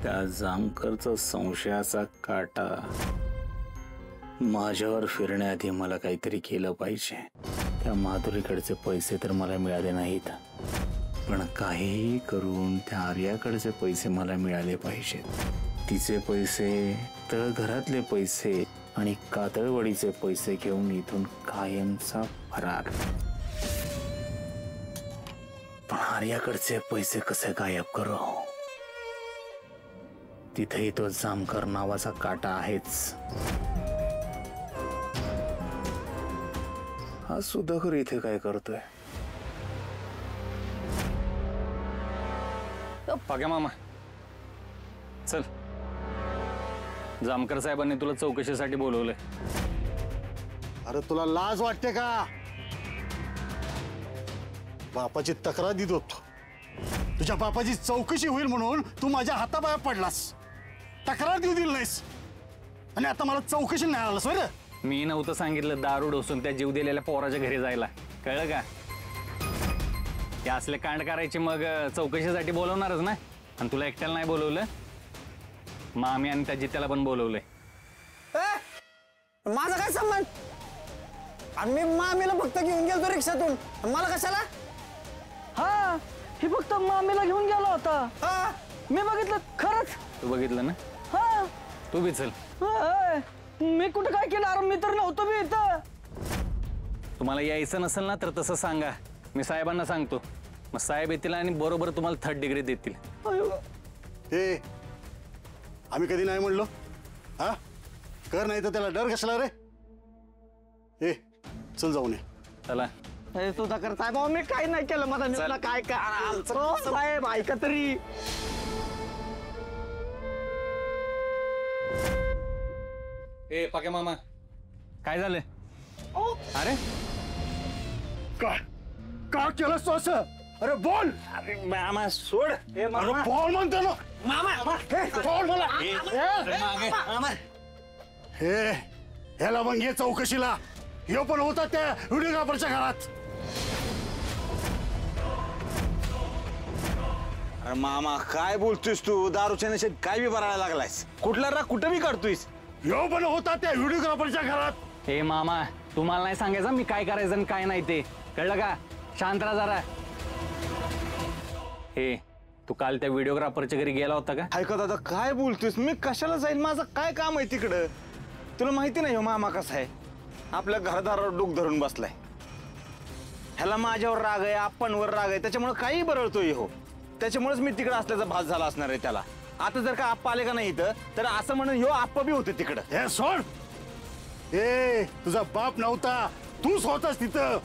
त्या जामकरचा संशयाचा काटा माझ्यावर फिरण्याआधी मला काहीतरी केलं पाहिजे। त्या माधुरीकडचे पैसे तर मला मिळाले नाहीत, पण काहीही करून त्या आर्याकडचे पैसे मला मिळाले पाहिजेत। तिचे पैसे, तळघरातले पैसे आणि कातळवडीचे पैसे घेऊन इथून कायमचा फरार। पण आर्याकडचे पैसे कसे गायब करू? तिथेही तो जामकर नावाचा काटा आहेच। हा सुधाकर इथे काय करतोय? पाक्या मामा चल, जामकर साहेबांनी तुला चौकशीसाठी बोलवलंय। अरे तुला लाज वाटते का? बापाची तक्रार देत होतो, तुझ्या बापाची चौकशी होईल म्हणून तू माझ्या हाताबाहेर पडलास, तक्रार देऊ दिली नाहीस आणि आता मला चौकशी नाही आलास बरं? मी नव्हतं सांगितलं दारू डोसून त्या जीव दिलेल्या पोराच्या घरी जायला, कळलं का? ते असले कांड करायचे मग चौकशीसाठी बोलवणारच ना, आणि तुला एकट्याला नाही बोलवलं, मामी आणि त्या जित्याला पण बोलवलंय। माझा काय संबंध? आणि मी मामीला फक्त घेऊन गेलो रिक्षातून, मला कशाला? हा, हे फक्त मामीला घेऊन गेला होता। हा, मी बघितलं खरंच। तू बघितलं ना? हा, तू बी चल। मी कुठं काय केलं? अरे मी तर नव्हतो मी इथं। तुम्हाला यायचं नसेल ना तर तसं सांगा, मी साहेबांना सांगतो, मग साहेब येतील आणि बरोबर तुम्हाला 3rd डिग्री देतील। हे आम्ही कधी नाही म्हणलो? हा, कर नाही तर त्याला डर कशाला रे? ए चल जाऊन ये। चला सुधाकर साहेब, मी काही नाही केलं, माझा तुला काय साहेब ऐका तरी। ए पाक्या मामा काय झालं? अरे काय का केलंस तू असं? अरे बोल। अरे मामा सोड। अरे बोल म्हणतो ना मामा, बोल मला। हे ह्याला मग ये चौकशीला, हे पण होता त्या व्हिडिओग्राफरच्या घरात। अरे मामा काय बोलतोयस तू? दारूच्या नशेत काय बी भरायला लागलायस? कुठला राग कुठं बी काढतोयस? ह्यो पण होता त्या व्हिडिओग्राफरच्या घरात। हे मामा तुम्हाला नाही सांगायचं मी काय करायचं आणि काय नाही ते, कळलं का? शांत राहा जरा। हे तू काल त्या व्हिडिओग्राफरच्या घरी गेला होता का? ऐका दादा काय बोलतोयस? मी कशाला जाईन? माझं काय काम आहे तिकडं? तुला माहिती नाही हो मामा कसा आहे, आपल्या घरदारावर डोक धरून बसलाय। ह्याला माझ्यावर राग आहे, आपणवर राग आहे, त्याच्यामुळे काही बरळतोय हो, त्याच्यामुळेच मी तिकडे असल्याचा भास झाला असणार आहे त्याला। आता जर का आप्पा आले का नाही इथं तर असं म्हणून ह्यो आप्पा बी होते तिकडं। हे सोड, ए तुझा बाप नव्हता, तूच होतास तिथं।